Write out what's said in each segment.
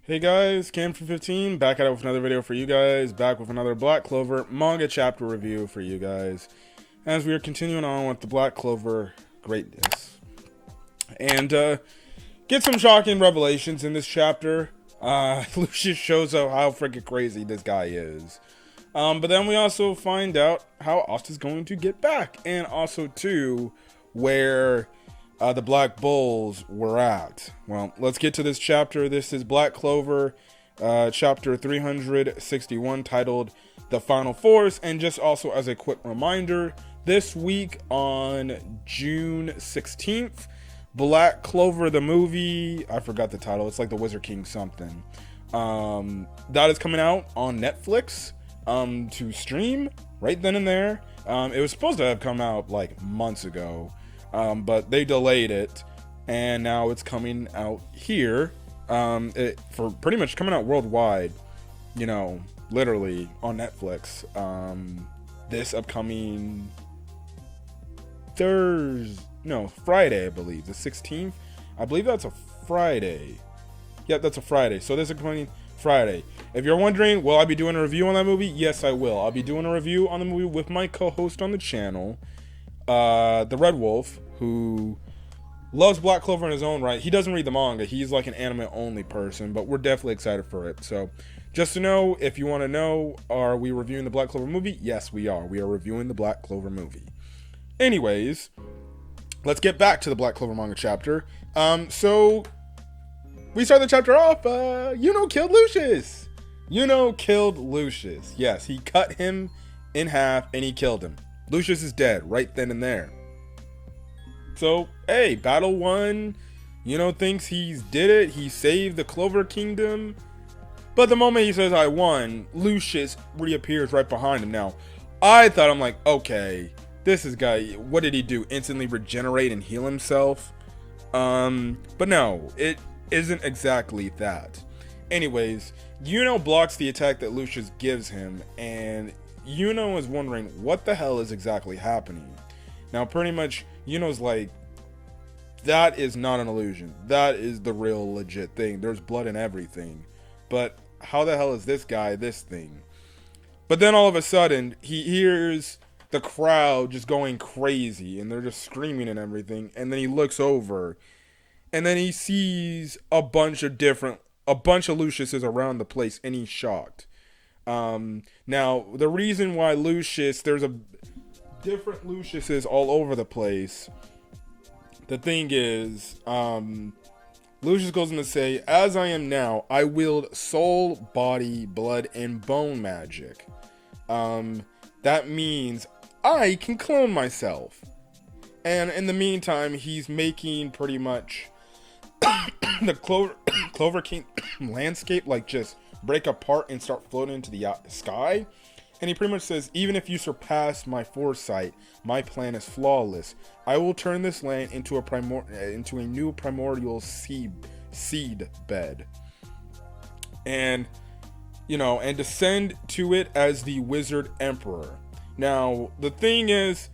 Hey guys, Cam from 15, back at it with another video for you guys, back with another Black Clover manga chapter review for you guys, as we are continuing on with the Black Clover greatness. And, get some shocking revelations in this chapter. Lucius shows up how freaking crazy this guy is. But then we also find out how Asta's going to get back, and also, too, where the Black Bulls were at. Well, let's get to this chapter. This is Black Clover, chapter 361, titled The Final Force. And just also as a quick reminder, this week on June 16th, Black Clover the movie, I forgot the title, it's like the Wizard King something, that is coming out on Netflix to stream right then and there. It was supposed to have come out like months ago, but they delayed it, and now it's coming out here, for pretty much coming out worldwide, you know, literally on Netflix, this upcoming Friday, I believe, the 16th. I believe that's a Friday. Yep, that's a Friday. So this is upcoming Friday. If you're wondering, will I be doing a review on that movie? Yes, I will. I'll be doing a review on the movie with my co-host on the channel, the Red Wolf, who loves Black Clover in his own right. He doesn't read the manga. He's like an anime only person, but we're definitely excited for it. So just to know, if you want to know, are we reviewing the Black Clover movie? Yes, we are. We are reviewing the Black Clover movie. Anyways, let's get back to the Black Clover manga chapter. So we start the chapter off, Yuno killed Lucius. Yuno killed Lucius. Yes, he cut him in half and he killed him. Lucius is dead right then and there. So, hey, battle won. Yuno thinks he's did it. He saved the Clover Kingdom. But the moment he says, I won, Lucius reappears right behind him. Now, I'm like, okay, this is guy, what did he do? Instantly regenerate and heal himself? But no, it isn't exactly that. Anyways, Yuno blocks the attack that Lucius gives him, and Yuno is wondering what the hell is exactly happening. Now, pretty much, Yuno's like, that is not an illusion. That is the real legit thing. There's blood in everything. But how the hell is this guy this thing? But then all of a sudden, he hears the crowd just going crazy, and they're just screaming and everything, and then he looks over, and then he sees a bunch of Luciuses around the place, and he's shocked. Now, the reason why there's a different Luciuses all over the place, the thing is, Lucius goes on to say, as I am now, I wield soul, body, blood, and bone magic. That means I can clone myself. And in the meantime, he's making pretty much the Clover King landscape like just break apart and start floating into the sky. And he pretty much says, even if you surpass my foresight, my plan is flawless. I will turn this land into a new primordial seed bed. And, you know, and descend to it as the Wizard Emperor. Now, the thing is,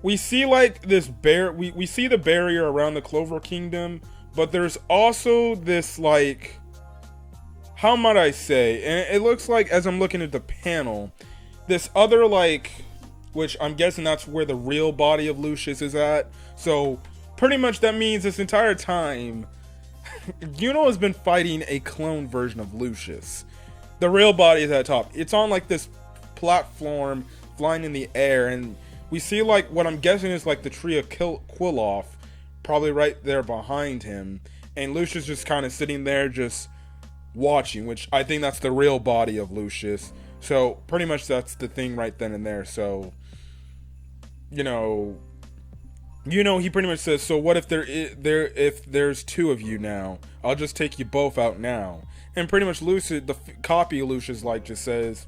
we see like this we see the barrier around the Clover Kingdom, but there's also this, like, how might I say, and it looks like, as I'm looking at the panel, this other, like, which I'm guessing that's where the real body of Lucius is at. So pretty much that means this entire time Yuno has been fighting a clone version of Lucius. The real body is at the top. It's on like this platform flying in the air, and we see like what I'm guessing is like the tree of Quiloff probably right there behind him, and Lucius just kind of sitting there just watching, which I think that's the real body of Lucius. So pretty much that's the thing right then and there. So you know, he pretty much says, so what if if there's two of you now? I'll just take you both out now. And pretty much Lucius, the copy of Lucius, like, just says,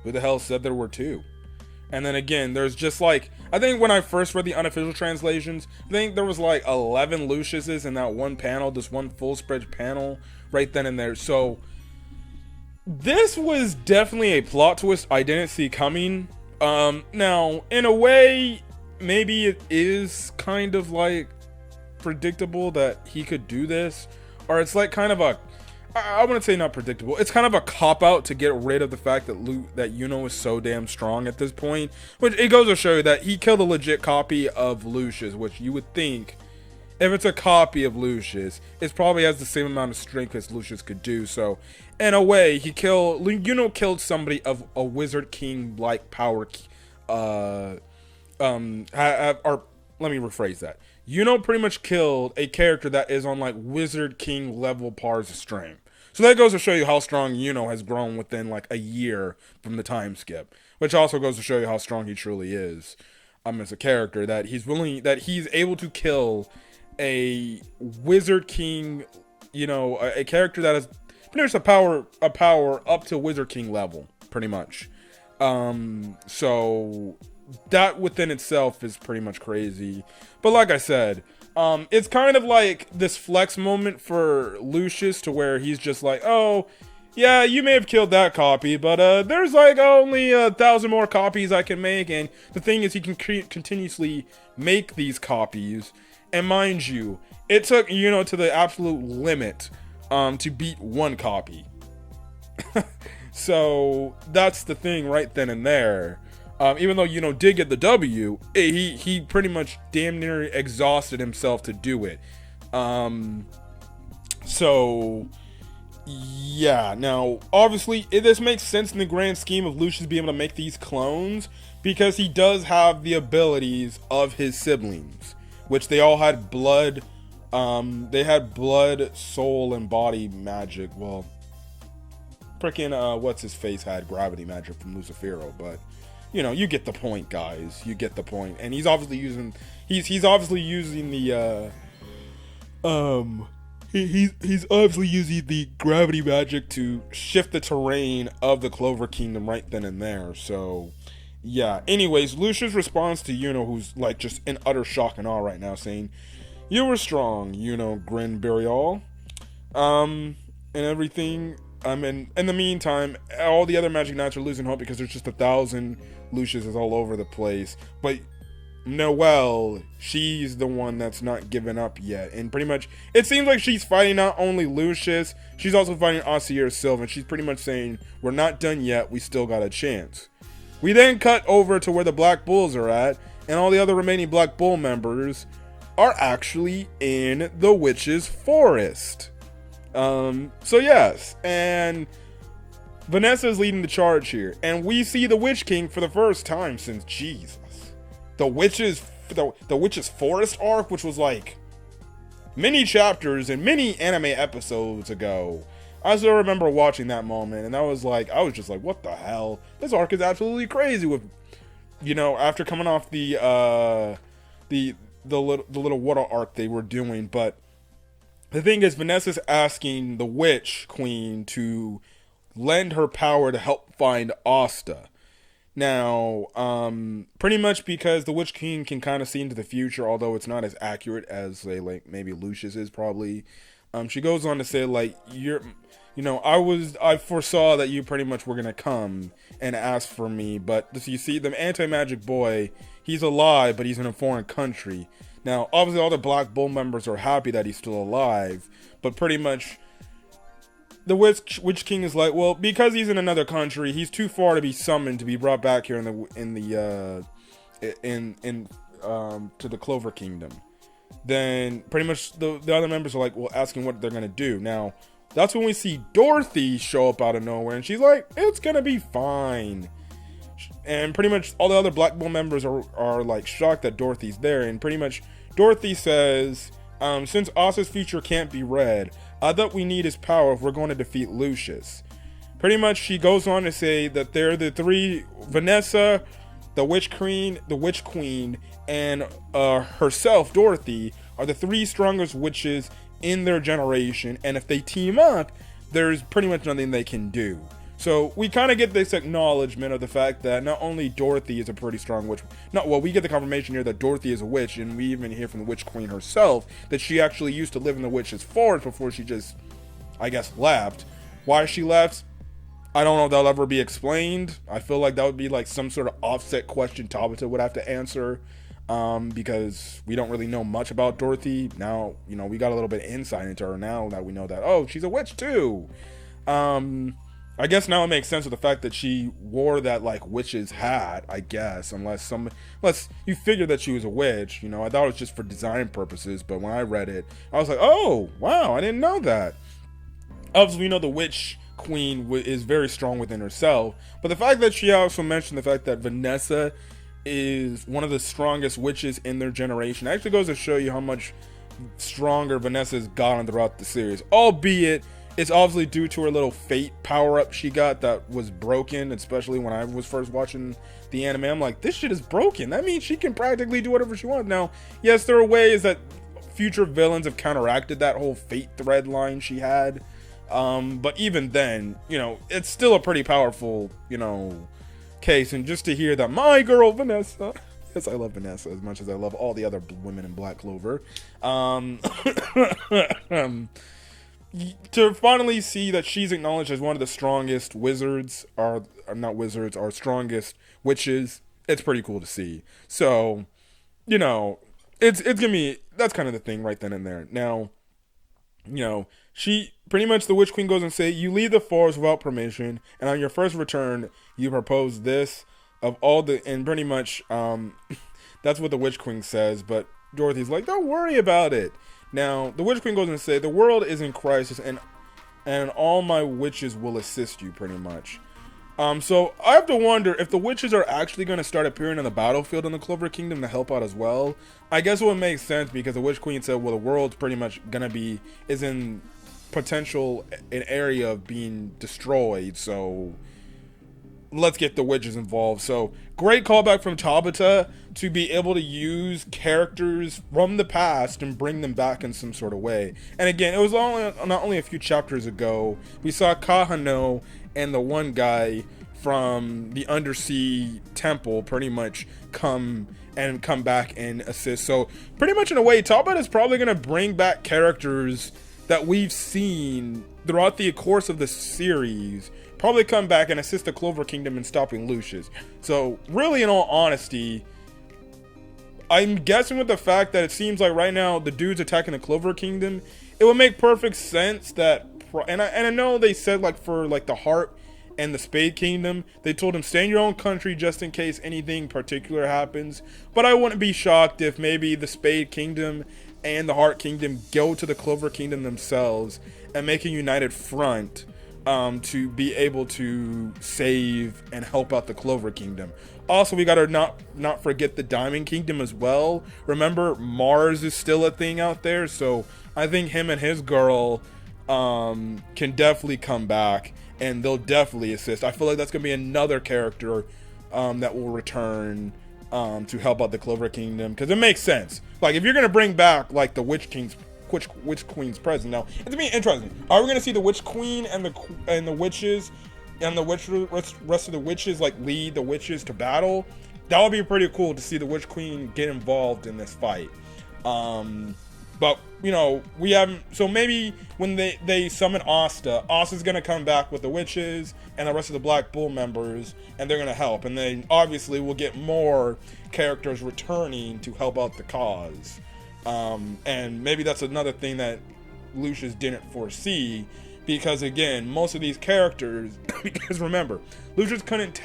who the hell said there were two? And then again, there's just like, I think when I first read the unofficial translations, I think there was like 11 Luciuses in that one panel, this one full spread panel right then and there. So this was definitely a plot twist I didn't see coming. Now, in a way, maybe it is kind of like predictable that he could do this, or it's like kind of a, I wouldn't say not predictable. It's kind of a cop-out to get rid of the fact that that Yuno is so damn strong at this point. Which, it goes to show you that he killed a legit copy of Lucius, which you would think, if it's a copy of Lucius, it probably has the same amount of strength as Lucius could do. So, in a way, Yuno killed somebody of a Wizard King-like power. Or let me rephrase that. Yuno pretty much killed a character that is on like Wizard King level pars of strength. So that goes to show you how strong Yuno has grown within like a year from the time skip. Which also goes to show you how strong he truly is. As a character, that he's able to kill a Wizard King, a character that has pretty much a power up to Wizard King level, pretty much. So that within itself is pretty much crazy. But like I said, it's kind of like this flex moment for Lucius, to where he's just like, oh, yeah, you may have killed that copy, but there's like only 1,000 more copies I can make. And the thing is, he can continuously make these copies. And mind you, it took Yuno to the absolute limit to beat one copy. So that's the thing right then and there. Even though Yuno did get the W, he pretty much damn near exhausted himself to do it. So yeah, now obviously this makes sense in the grand scheme of Lucius being able to make these clones, because he does have the abilities of his siblings, which they all had blood. They had blood, soul, and body magic. Well, freaking what's his face had gravity magic from Lucifero, but you get the point, guys. You get the point. And he's obviously using he's obviously using the he's obviously using the gravity magic to shift the terrain of the Clover Kingdom right then and there. So yeah. Anyways, Lucius responds to Yuno, who's like just in utter shock and awe right now, saying, "You were strong, Yuno Grin Burial." And everything. In the meantime, all the other Magic Knights are losing hope because there's just 1,000 Luciuses all over the place. But Noelle, she's the one that's not given up yet. And pretty much, it seems like she's fighting not only Lucius, she's also fighting Asta herself. And she's pretty much saying, we're not done yet, we still got a chance. We then cut over to where the Black Bulls are at, and all the other remaining Black Bull members are actually in the Witch's Forest. So yes, and Vanessa is leading the charge here, and we see the Witch King for the first time since Jesus. The Witch's Forest arc, which was like many chapters and many anime episodes ago. I still remember watching that moment, and I was just like, what the hell? This arc is absolutely crazy. With after coming off the little water arc they were doing, but the thing is, Vanessa's asking the Witch Queen to lend her power to help find Asta. Now, pretty much because the Witch King can kind of see into the future, although it's not as accurate as, say, like, maybe Lucius is probably. She goes on to say, like, I foresaw that you pretty much were going to come and ask for me, but you see, the anti-magic boy, he's alive, but he's in a foreign country. Now, obviously, all the Black Bull members are happy that he's still alive, but pretty much the Witch King is like, well, because he's in another country, he's too far to be summoned to be brought back here to the Clover Kingdom. Then pretty much the other members are like, well, asking what they're gonna do. Now, that's when we see Dorothy show up out of nowhere, and she's like, it's gonna be fine. And pretty much all the other Black Bull members are like shocked that Dorothy's there, and pretty much Dorothy says, since Asta's future can't be read, I thought we need his power if we're going to defeat Lucius. Pretty much she goes on to say that they're the three, Vanessa, the Witch Queen, and herself, Dorothy, are the three strongest witches in their generation, and if they team up, there's pretty much nothing they can do. So we kind of get this acknowledgement of the fact that not only Dorothy is a pretty strong witch, we get the confirmation here that Dorothy is a witch, and we even hear from the Witch Queen herself that she actually used to live in the Witch's Forest before she just, I guess, left. Why she left, I don't know if that'll ever be explained. I feel like that would be like some sort of offset question Tabata would have to answer. because we don't really know much about Dorothy. Now, you know, we got a little bit of insight into her now that we know that, oh, she's a witch too. I guess now it makes sense with the fact that she wore that like witch's hat, I guess, unless you figure that she was a witch. You know, I thought it was just for design purposes, but when I read it, I was like, oh, wow, I didn't know that. Obviously, we know the witch queen is very strong within herself, but the fact that she also mentioned the fact that Vanessa is one of the strongest witches in their generation actually goes to show you how much stronger Vanessa's gotten throughout the series, albeit it's obviously due to her little fate power-up she got that was broken, especially when I was first watching the anime. I'm like, this shit is broken. That means she can practically do whatever she wants. Now, yes, there are ways that future villains have counteracted that whole fate thread line she had. But even then, you know, it's still a pretty powerful, you know, case. And just to hear that my girl Vanessa, yes, I love Vanessa as much as I love all the other women in Black Clover. To finally see that she's acknowledged as one of the strongest wizards, or not wizards, or strongest witches, it's pretty cool to see. So, you know, it's gonna be, that's kind of the thing right then and there. Now, you know, she pretty much, the witch queen goes and say, you leave the forest without permission, and on your first return, you propose this of all the, and pretty much, that's what the witch queen says. But Dorothy's like, don't worry about it. Now, the witch queen goes and say, the world is in crisis, and all my witches will assist you, pretty much. So I have to wonder if the witches are actually going to start appearing on the battlefield in the Clover Kingdom to help out as well. I guess it would make sense because the witch queen said, well, the world's pretty much going to is in potential an area of being destroyed, so let's get the witches involved. So great callback from Tabata to be able to use characters from the past and bring them back in some sort of way. And again, it was not only a few chapters ago, we saw Kahano and the one guy from the undersea temple pretty much come back and assist. So pretty much in a way, Tabata is probably going to bring back characters that we've seen throughout the course of the series, probably come back and assist the Clover Kingdom in stopping Lucius. So really, in all honesty, I'm guessing with the fact that it seems like right now the dude's attacking the Clover Kingdom, it would make perfect sense that, and I know they said like for like the Heart and the Spade Kingdom, they told him stay in your own country just in case anything particular happens. But I wouldn't be shocked if maybe the Spade Kingdom and the Heart Kingdom go to the Clover Kingdom themselves and make a united front to be able to save and help out the Clover Kingdom. Also, we gotta not forget the Diamond Kingdom as well. Remember, Mars is still a thing out there, so I think him and his girl can definitely come back, and they'll definitely assist. I feel like that's gonna be another character that will return to help out the Clover Kingdom, because it makes sense. Like, if you're gonna bring back like the Witch Queen's present, now it's gonna be interesting. Are we gonna see the Witch Queen and the witches and the rest of the witches like lead the witches to battle? That would be pretty cool to see the Witch Queen get involved in this fight. But you know, we haven't. So maybe when they summon Asta, Asta's gonna come back with the witches and the rest of the Black Bull members, and they're gonna help. And then obviously we'll get more characters returning to help out the cause. And maybe that's another thing that Lucius didn't foresee, because again, most of these characters, because remember, Lucius couldn't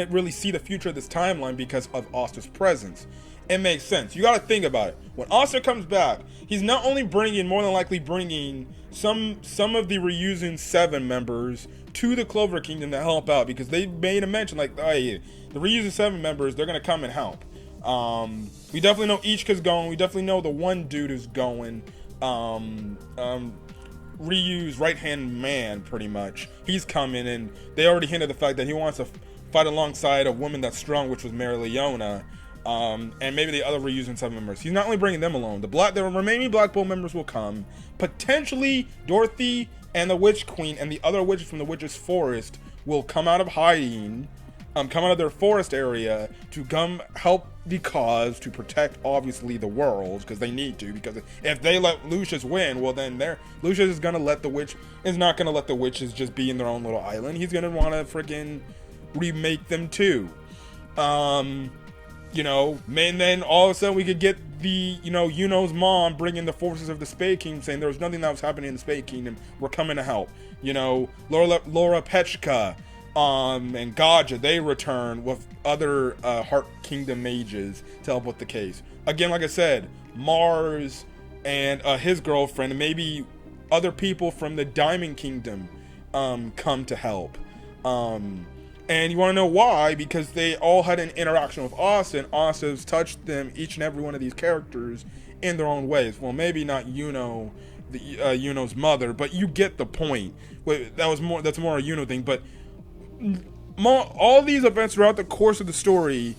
really see the future of this timeline because of Asta's presence. It makes sense. You got to think about it. When Asta comes back, he's not only more than likely bringing some of the Ryuzen 7 members to the Clover Kingdom to help out, because they made a mention like, hey, the Ryuzen 7 members, they're going to come and help. We definitely know Ichika's going. We definitely know the one dude is going. Ryu's right-hand man, pretty much. He's coming, and they already hinted the fact that he wants to fight alongside a woman that's strong, which was Mary Leona. And maybe the other Ryuzen 7 members. He's not only bringing them alone. The remaining Black Bull members will come. Potentially, Dorothy and the Witch Queen and the other witches from the Witch's Forest will come out of hiding, come out of their forest area to come help the cause, to protect, obviously, the world, because they need to. Because if they let Lucius win, well, then Lucius is not gonna let the witches just be in their own little island. He's gonna want to freaking remake them too. you know, and then all of a sudden we could get the, you know, Yuno's mom bringing the forces of the Spade Kingdom, saying there was nothing that was happening in the Spade Kingdom. We're coming to help. You know, Laura Pechka, and Gaja, they return with other Heart Kingdom mages to help with the case. Again, like I said, Mars and his girlfriend, and maybe other people from the Diamond Kingdom come to help. And you want to know why? Because they all had an interaction with Asta, and Asta's touched them, each and every one of these characters, in their own ways. Well, maybe not Yuno, Yuno's mother, but you get the point. That's more a Yuno thing. But all these events throughout the course of the story,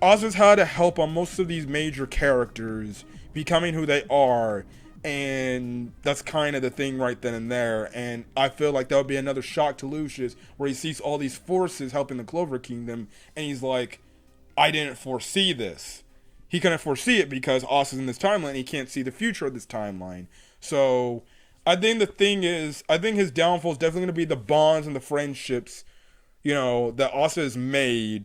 Asta's had to help on most of these major characters becoming who they are. And that's kind of the thing right then and there. And I feel like that would be another shock to Lucius, where he sees all these forces helping the Clover Kingdom, and he's like, I didn't foresee this. He couldn't foresee it because Asta's in this timeline, and he can't see the future of this timeline. So I think the thing is, I think his downfall is definitely going to be the bonds and the friendships, you know, that Asta has made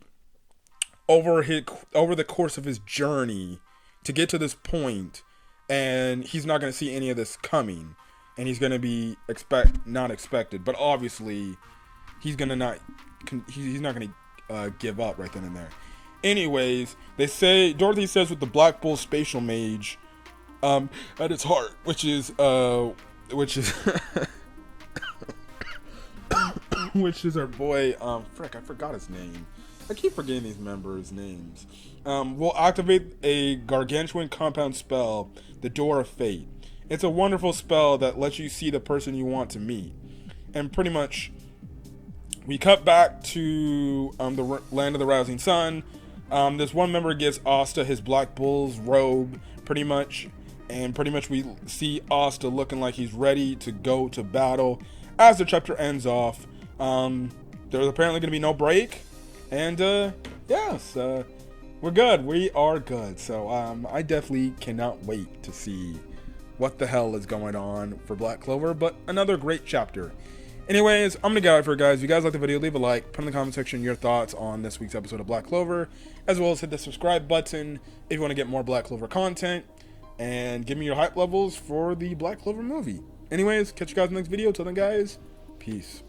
over the course of his journey to get to this point. And he's not going to see any of this coming, and he's going to be not expected. But obviously, he's not going to give up right then and there. Anyways, they say Dorothy says with the Black Bull Spatial Mage at its heart, which is which is our boy. Frick, I forgot his name. I keep forgetting these members' names. Will activate a gargantuan compound spell, the Door of Fate. It's a wonderful spell that lets you see the person you want to meet. And pretty much, we cut back to the land of the rising sun. This one member gives Asta his Black Bull's robe, pretty much. And pretty much we see Asta looking like he's ready to go to battle. As the chapter ends off, there's apparently going to be no break. And, yes, we're good. We are good. So, I definitely cannot wait to see what the hell is going on for Black Clover, but another great chapter. Anyways, I'm gonna get out of here, guys. If you guys like the video, leave a like, put in the comment section your thoughts on this week's episode of Black Clover, as well as hit the subscribe button if you want to get more Black Clover content, and give me your hype levels for the Black Clover movie. Anyways, catch you guys in the next video. Till then, guys, peace.